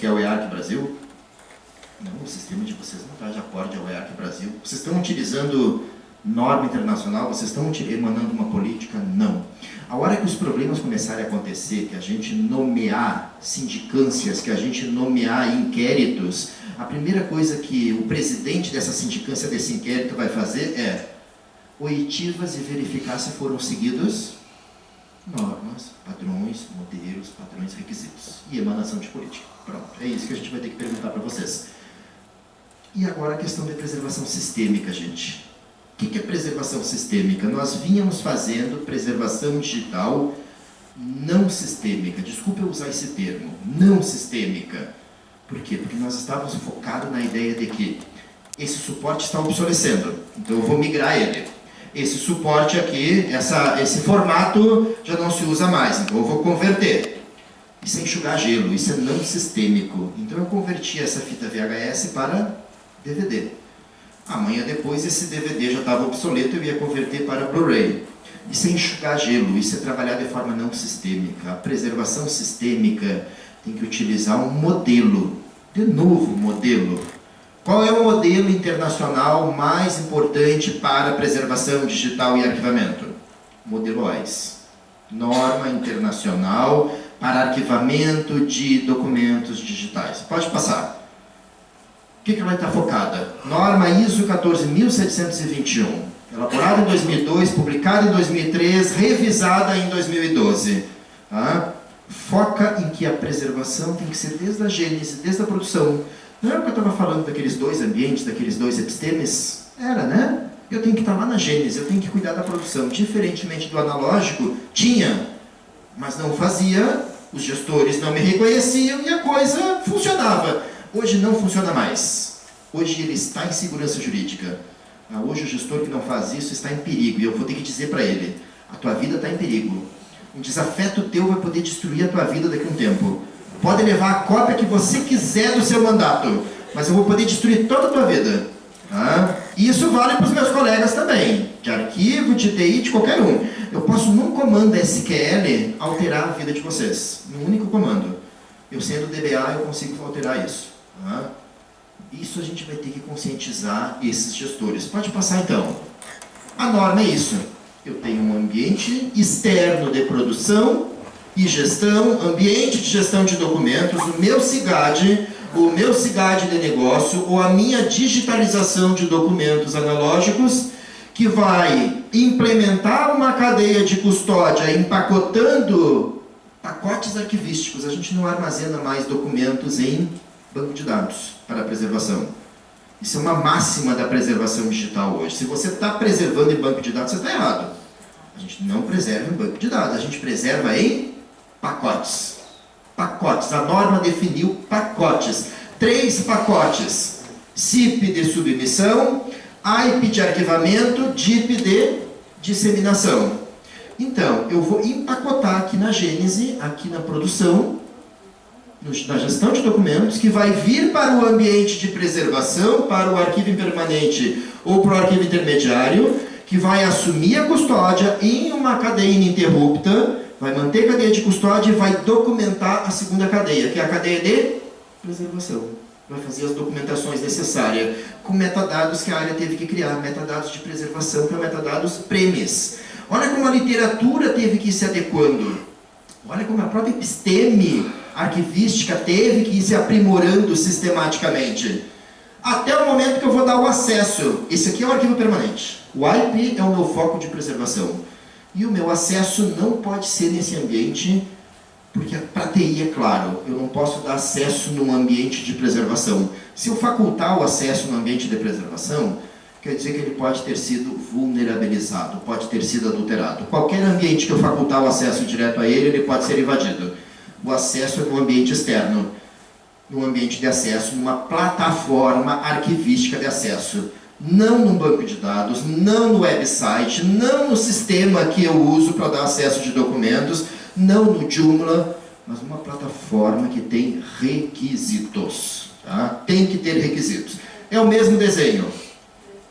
que é o EARC Brasil? Não, o sistema de vocês não está de acordo ao EARC Brasil. Vocês estão utilizando norma internacional? Vocês estão emanando uma política? Não. A hora que os problemas começarem a acontecer, que a gente nomear sindicâncias, que a gente nomear inquéritos, a primeira coisa que o presidente dessa sindicância, desse inquérito, vai fazer é oitivas e verificar se foram seguidos normas, padrões, modelos, padrões, requisitos e emanação de política. Pronto, é isso que a gente vai ter que perguntar para vocês. E agora a questão da preservação sistêmica, gente. O que é preservação sistêmica? Nós vínhamos fazendo preservação digital não sistêmica. Desculpe eu usar esse termo, não sistêmica. Por quê? Porque nós estávamos focados na ideia de que esse suporte está obsolecendo, então eu vou migrar ele. Esse suporte aqui, esse formato já não se usa mais, então eu vou converter. Isso é enxugar gelo, isso é não sistêmico. Então eu converti essa fita VHS para DVD. Amanhã depois esse DVD já estava obsoleto, eu ia converter para Blu-ray. Isso é enxugar gelo, isso é trabalhar de forma não sistêmica. A preservação sistêmica tem que utilizar um modelo. De novo, modelo. Qual é o modelo internacional mais importante para preservação digital e arquivamento? Modelo OIS. Norma Internacional para Arquivamento de Documentos Digitais. Pode passar. O que ela está focada? Norma ISO 14721, elaborada em 2002, publicada em 2003, revisada em 2012. Tá? Foca em que a preservação tem que ser desde a gênese, desde a produção. Não era o que eu estava falando daqueles dois ambientes, daqueles dois epistemes? Era, né? Eu tenho que estar lá na gênese, eu tenho que cuidar da produção. Diferentemente do analógico, tinha, mas não fazia, os gestores não me reconheciam e a coisa funcionava. Hoje não funciona mais. Hoje ele está em segurança jurídica. Hoje o gestor que não faz isso está em perigo. E eu vou ter que dizer para ele, a tua vida está em perigo. Um desafeto teu vai poder destruir a tua vida daqui a um tempo. Pode levar a cópia que você quiser do seu mandato, mas eu vou poder destruir toda a tua vida. E isso vale para os meus colegas também, de arquivo, de TI, de qualquer um. Eu posso, num comando SQL, alterar a vida de vocês. Num único comando. Eu sendo DBA, eu consigo alterar isso. Isso a gente vai ter que conscientizar esses gestores. Pode passar então. A norma é isso. Eu tenho um ambiente externo de produção e gestão, ambiente de gestão de documentos, o meu SIGAD de negócio ou a minha digitalização de documentos analógicos que vai implementar uma cadeia de custódia empacotando pacotes arquivísticos. A gente não armazena mais documentos em banco de dados para preservação. Isso é uma máxima da preservação digital hoje. Se você está preservando em banco de dados, você está errado. A gente não preserva em banco de dados, a gente preserva em pacotes. Pacotes. A norma definiu pacotes. 3 pacotes. CIP de submissão, IP de arquivamento, DIP de disseminação. Então, eu vou empacotar aqui na gênese, aqui na produção, na gestão de documentos, que vai vir para o ambiente de preservação, para o arquivo impermanente ou para o arquivo intermediário, que vai assumir a custódia em uma cadeia ininterrupta, vai manter a cadeia de custódia e vai documentar a segunda cadeia, que é a cadeia de preservação. Vai fazer as documentações necessárias, com metadados que a área teve que criar, metadados de preservação, que é metadados PREMIS. Olha como a literatura teve que ir se adequando. Olha como a própria episteme arquivística teve que ir se aprimorando sistematicamente. Até o momento que eu vou dar o acesso. Esse aqui é o arquivo permanente. O IP é o meu foco de preservação. E o meu acesso não pode ser nesse ambiente, porque para TI é claro, eu não posso dar acesso num ambiente de preservação. Se eu facultar o acesso no ambiente de preservação, quer dizer que ele pode ter sido vulnerabilizado, pode ter sido adulterado. Qualquer ambiente que eu facultar o acesso direto a ele, ele pode ser invadido. O acesso é no ambiente externo, no ambiente de acesso, numa plataforma arquivística de acesso. Não num banco de dados, não no website, não no sistema que eu uso para dar acesso de documentos, não no Joomla, mas uma plataforma que tem requisitos. Tá? Tem que ter requisitos. É o mesmo desenho.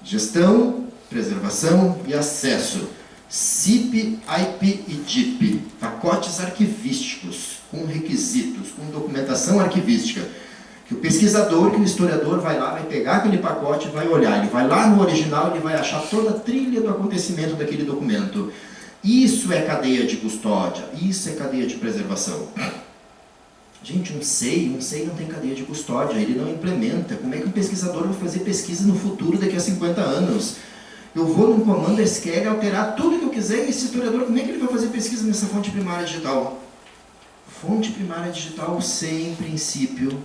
Gestão, preservação e acesso. CIP, IP e DIP. Pacotes arquivísticos. com requisitos, com documentação arquivística, que o pesquisador, que o historiador vai lá, vai pegar aquele pacote e vai olhar. Ele vai lá no original, ele vai achar toda a trilha do acontecimento daquele documento. Isso é cadeia de custódia, isso é cadeia de preservação. Gente, um SEI não tem cadeia de custódia, ele não implementa. Como é que um pesquisador vai fazer pesquisa no futuro daqui a 50 anos? Eu vou num comando SQL alterar tudo que eu quiser e esse historiador, como é que ele vai fazer pesquisa nessa fonte primária digital? Fonte primária digital sem princípio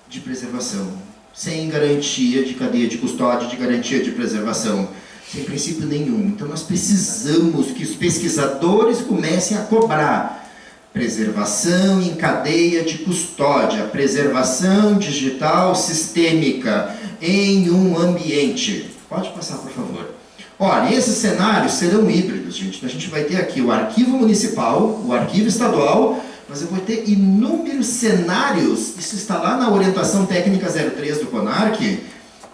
de preservação, sem garantia de cadeia de custódia, de garantia de preservação, sem princípio nenhum. Então nós precisamos que os pesquisadores comecem a cobrar preservação em cadeia de custódia, preservação digital sistêmica em um ambiente. Pode passar, por favor. Olha, esses cenários serão híbridos, gente. Então, a gente vai ter aqui o arquivo municipal, o arquivo estadual, mas eu vou ter inúmeros cenários, isso está lá na orientação técnica 03 do CONARC,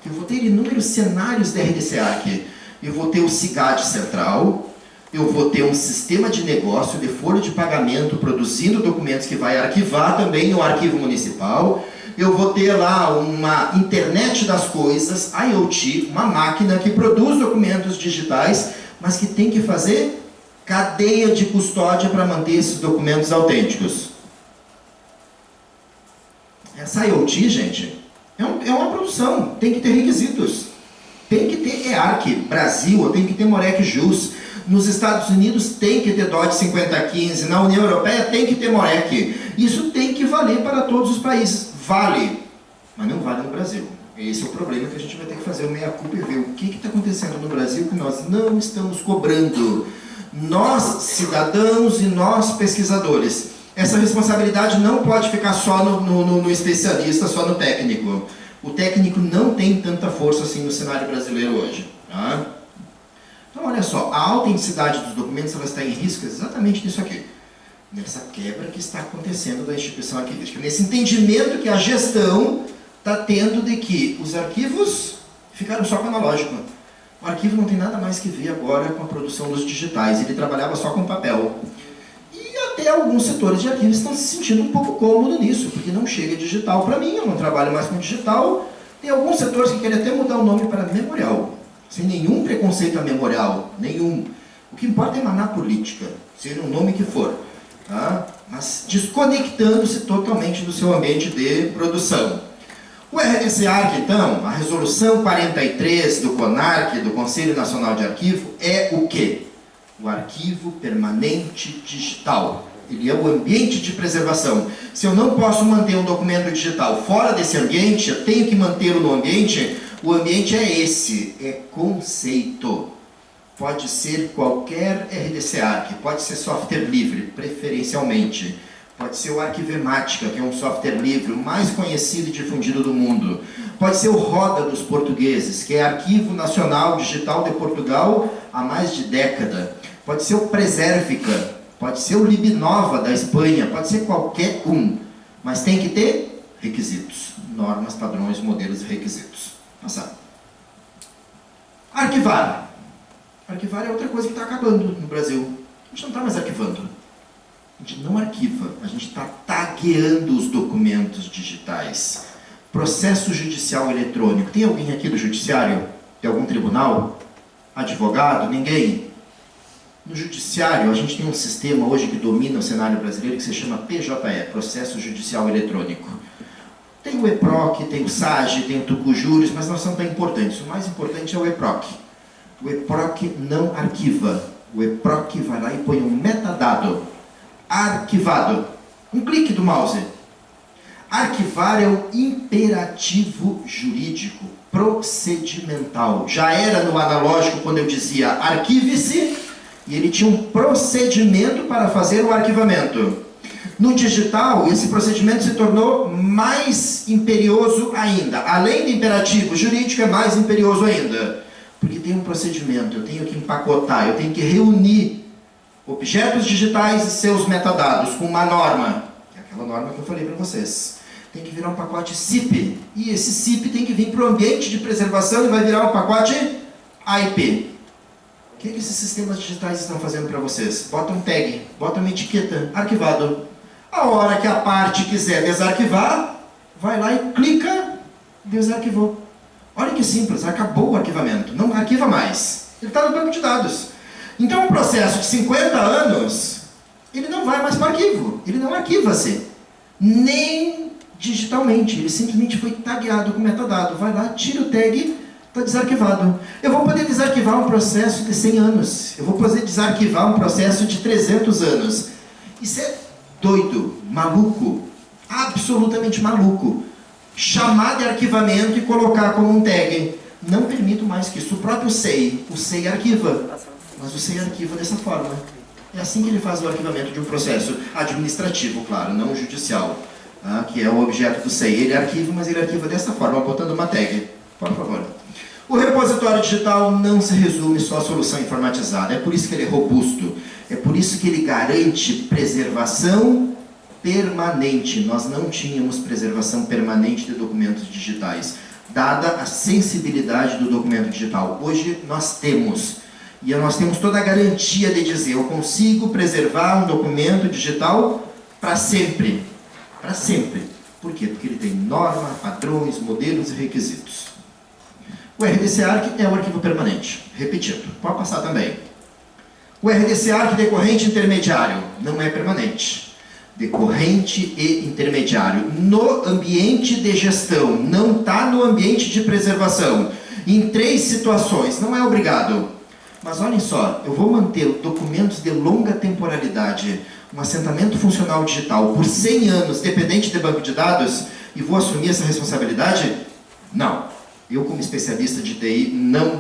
eu vou ter inúmeros cenários da RDC-ARC. Eu vou ter o CIGAD central, eu vou ter um sistema de negócio de folha de pagamento produzindo documentos que vai arquivar também no arquivo municipal, eu vou ter lá uma internet das coisas, IoT, uma máquina que produz documentos digitais, mas que tem que fazer cadeia de custódia para manter esses documentos autênticos. Essa IoT, gente, é uma produção, tem que ter requisitos. Tem que ter EARC Brasil, tem que ter MOREC JUS. Nos Estados Unidos tem que ter DOT 5015, na União Europeia tem que ter MOREC. Isso tem que valer para todos os países. Vale, mas não vale no Brasil. Esse é o problema que a gente vai ter que fazer o meia-culpa e ver o que está acontecendo no Brasil que nós não estamos cobrando. Nós, cidadãos e nós, pesquisadores. Essa responsabilidade não pode ficar só no especialista, só no técnico. O técnico não tem tanta força assim no cenário brasileiro hoje. Tá? Então, olha só, a autenticidade dos documentos ela está em risco exatamente nisso aqui. Nessa quebra que está acontecendo da instituição arquivística. Nesse entendimento que a gestão está tendo de que os arquivos ficaram só com o analógico. O arquivo não tem nada mais que ver agora com a produção dos digitais. Ele trabalhava só com papel. E até alguns setores de arquivos estão se sentindo um pouco cômodos nisso, porque não chega digital para mim, eu não trabalho mais com digital. Tem alguns setores que querem até mudar o nome para memorial. Sem nenhum preconceito a memorial, nenhum. O que importa é emanar política, seja o nome que for. Tá? Mas desconectando-se totalmente do seu ambiente de produção. O RDC-ARC, então, a resolução 43 do CONARC, do Conselho Nacional de Arquivo, é o quê? O arquivo permanente digital. Ele é o ambiente de preservação. Se eu não posso manter um documento digital fora desse ambiente, eu tenho que mantê-lo no ambiente, o ambiente é esse, é conceito. Pode ser qualquer RDC-ARC, pode ser software livre, preferencialmente. Pode ser o Arquivemática, que é um software livre, o mais conhecido e difundido do mundo. Pode ser o Roda dos portugueses, que é Arquivo Nacional Digital de Portugal há mais de década. Pode ser o Preservica, pode ser o Libnova da Espanha, pode ser qualquer um. Mas tem que ter requisitos, normas, padrões, modelos e requisitos. Passar. Arquivar. Arquivar é outra coisa que está acabando no Brasil. A gente não está mais arquivando. A gente não arquiva, a gente está tagueando os documentos digitais. Processo judicial eletrônico. Tem alguém aqui do judiciário? Tem algum tribunal? Advogado? Ninguém? No judiciário, a gente tem um sistema hoje que domina o cenário brasileiro que se chama PJE, Processo Judicial Eletrônico. Tem o EPROC, tem o SAGE, tem o Tucujuros, mas não são tão importantes. O mais importante é o EPROC. O EPROC não arquiva. O EPROC vai lá e põe um metadado. Arquivado. Um clique do mouse. Arquivar é um imperativo jurídico, procedimental. Já era no analógico quando eu dizia arquive-se, e ele tinha um procedimento para fazer o arquivamento. No digital, esse procedimento se tornou mais imperioso ainda. Além do imperativo jurídico, é mais imperioso ainda. Porque tem um procedimento, eu tenho que empacotar, eu tenho que reunir objetos digitais e seus metadados com uma norma. É aquela norma que eu falei para vocês. Tem que virar um pacote SIP. E esse SIP tem que vir para o ambiente de preservação e vai virar um pacote IP. O que esses sistemas digitais estão fazendo para vocês? Bota um tag, bota uma etiqueta, arquivado. A hora que a parte quiser desarquivar, vai lá e clica, desarquivou. Olha que simples, acabou o arquivamento, não arquiva mais. Ele está no banco de dados. Então um processo de 50 anos, ele não vai mais para o arquivo, ele não arquiva-se, nem digitalmente, ele simplesmente foi tagueado com metadado. Vai lá, tira o tag, está desarquivado. Eu vou poder desarquivar um processo de 100 anos, eu vou poder desarquivar um processo de 300 anos. Isso é doido, maluco, absolutamente maluco. Chamar de arquivamento e colocar como um tag. Não permito mais que isso. O próprio SEI, o SEI arquiva, mas o SEI arquiva dessa forma. É assim que ele faz o arquivamento de um processo administrativo, claro, não judicial, que é o objeto do SEI. Ele arquiva, mas ele arquiva dessa forma, botando uma tag. Por favor. O repositório digital não se resume só à solução informatizada. É por isso que ele é robusto. É por isso que ele garante preservação permanente. Nós não tínhamos preservação permanente de documentos digitais, dada a sensibilidade do documento digital. Hoje nós temos. E nós temos toda a garantia de dizer, eu consigo preservar um documento digital para sempre. Para sempre. Por quê? Porque ele tem norma, padrões, modelos e requisitos. O RDC-ARC é o arquivo permanente. Repetindo, pode passar também. O RDC-ARC decorrente intermediário não é permanente. Decorrente e intermediário. No ambiente de gestão, não está no ambiente de preservação. Em 3 situações, não é obrigado. Mas olhem só, eu vou manter documentos de longa temporalidade, um assentamento funcional digital por 100 anos, dependente de banco de dados, e vou assumir essa responsabilidade? Não. Eu, como especialista de TI,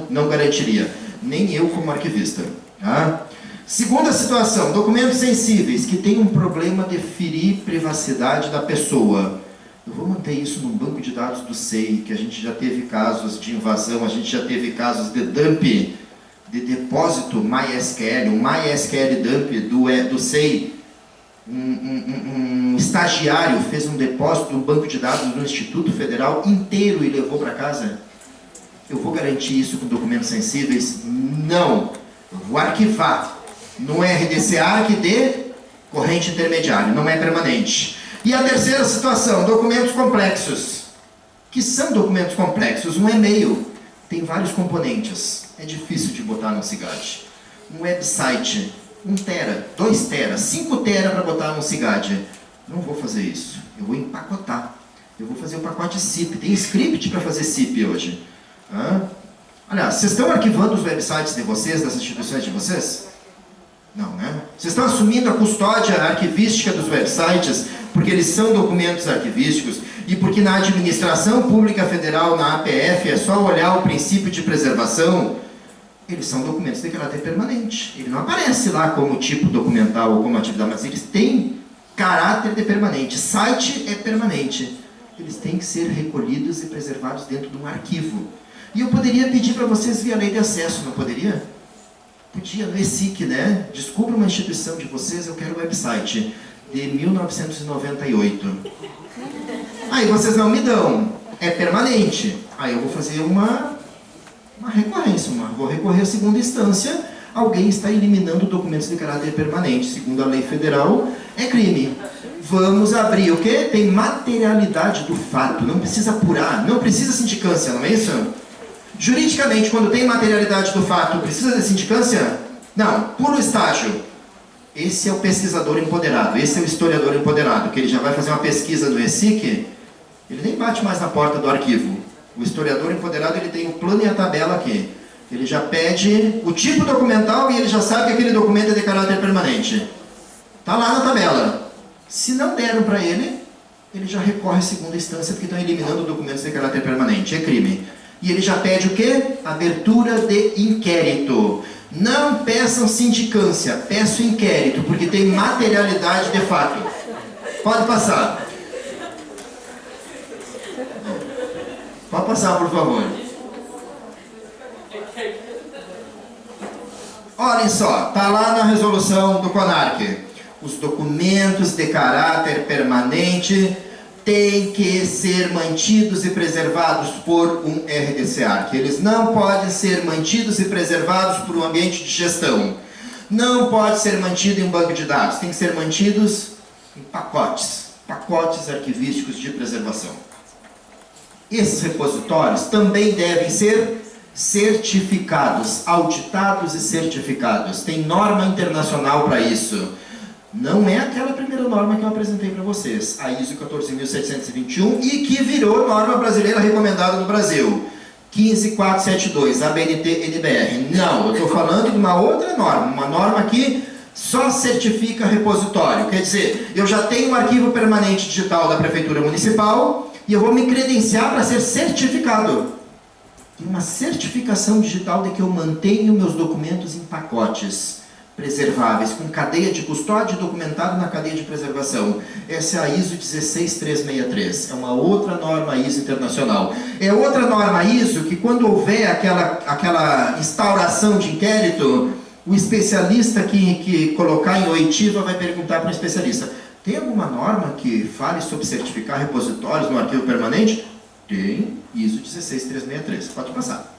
não garantiria. Nem eu, como arquivista. Tá? Segunda situação, documentos sensíveis, que tem um problema de ferir privacidade da pessoa. Eu vou manter isso num banco de dados do SEI, que a gente já teve casos de invasão, a gente já teve casos de dump, de depósito MySQL, um MySQL dump do SEI. Um estagiário fez um depósito no banco de dados do Instituto Federal inteiro e levou para casa. Eu vou garantir isso com documentos sensíveis? Não. Eu vou arquivar no RDC-ARC de corrente intermediário, não é permanente. E a terceira situação, documentos complexos. Que são documentos complexos? Um e-mail tem vários componentes. É difícil de botar no CIGAD. Um website, 1 tera, 2 tera, 5 tera para botar no CIGAD. Não vou fazer isso. Eu vou empacotar. Eu vou fazer o pacote SIP. Tem script para fazer SIP hoje. Aliás, vocês estão arquivando os websites de vocês, das instituições de vocês? Não, né? Vocês estão assumindo a custódia arquivística dos websites, porque eles são documentos arquivísticos, e porque na administração pública federal, na APF, é só olhar o princípio de preservação, eles são documentos de caráter permanente. Ele não aparece lá como tipo documental ou como atividade, mas eles têm caráter de permanente. Site é permanente. Eles têm que ser recolhidos e preservados dentro de um arquivo. E eu poderia pedir para vocês via lei de acesso, não poderia? Podia, no ESIC, né? Descubra uma instituição de vocês, eu quero um website de 1998. Aí vocês não me dão, é permanente. Aí eu vou fazer uma recorrência, vou recorrer à segunda instância. Alguém está eliminando documentos de caráter permanente. Segundo a lei federal, é crime. Vamos abrir o quê? Tem materialidade do fato, não precisa apurar, não precisa sindicância, não é isso? Juridicamente, quando tem materialidade do fato, precisa de sindicância? Não, puro estágio. Esse é o pesquisador empoderado, esse é o historiador empoderado, que ele já vai fazer uma pesquisa no ESIC, ele nem bate mais na porta do arquivo. O historiador empoderado, ele tem o plano e a tabela aqui. Ele já pede o tipo documental e ele já sabe que aquele documento é de caráter permanente. Está lá na tabela. Se não deram para ele, ele já recorre à segunda instância, porque estão eliminando documentos de caráter permanente. É crime. E ele já pede o quê? Abertura de inquérito. Não peçam sindicância, peço inquérito, porque tem materialidade de fato. Pode passar. Pode passar, por favor. Olhem só, está lá na resolução do CONARC. Os documentos de caráter permanente têm que ser mantidos e preservados por um RDC-ARC. Eles não podem ser mantidos e preservados por um ambiente de gestão. Não pode ser mantido em um banco de dados. Tem que ser mantidos em pacotes arquivísticos de preservação. Esses repositórios também devem ser certificados, auditados e certificados. Tem norma internacional para isso. Não é aquela primeira norma que eu apresentei para vocês, a ISO 14721, e que virou norma brasileira recomendada no Brasil. 15472, ABNT-NBR. Não, eu estou falando de uma outra norma, uma norma que só certifica repositório. Quer dizer, eu já tenho um arquivo permanente digital da Prefeitura Municipal e eu vou me credenciar para ser certificado. Tem uma certificação digital de que eu mantenho meus documentos em pacotes preserváveis, com cadeia de custódia documentado na cadeia de preservação. Essa é a ISO 16363. É uma outra norma ISO internacional. É outra norma ISO que, quando houver aquela instauração de inquérito, o especialista que colocar em oitiva vai perguntar para o especialista: tem alguma norma que fale sobre certificar repositórios no arquivo permanente? Tem, ISO 16363. Pode passar.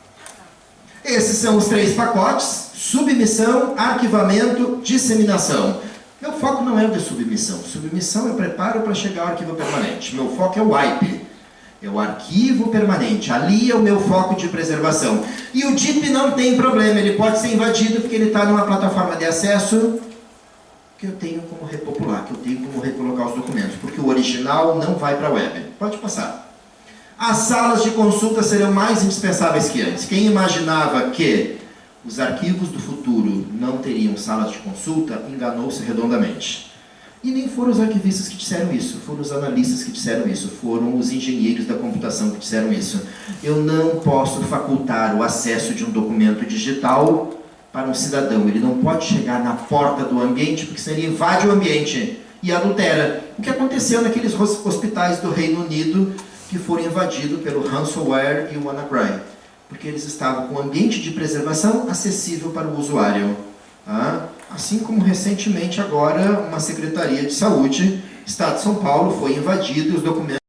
Esses são os 3 pacotes: submissão, arquivamento, disseminação. Meu foco não é o de submissão. Submissão eu preparo para chegar ao arquivo permanente. Meu foco é o WIPE. É o arquivo permanente. Ali é o meu foco de preservação. E o DIP não tem problema. Ele pode ser invadido porque ele está numa plataforma de acesso que eu tenho como repopular, que eu tenho como recolocar os documentos. Porque o original não vai para a web. Pode passar. As salas de consulta serão mais indispensáveis que antes. Quem imaginava que os arquivos do futuro não teriam salas de consulta, enganou-se redondamente. E nem foram os arquivistas que disseram isso, foram os analistas que disseram isso, foram os engenheiros da computação que disseram isso. Eu não posso facultar o acesso de um documento digital para um cidadão. Ele não pode chegar na porta do ambiente, porque senão ele invade o ambiente e adultera. O que aconteceu naqueles hospitais do Reino Unido que foram invadidos pelo ransomware e o WannaCry, porque eles estavam com o ambiente de preservação acessível para o usuário. Assim como recentemente agora uma Secretaria de Saúde, Estado de São Paulo, foi invadido e os documentos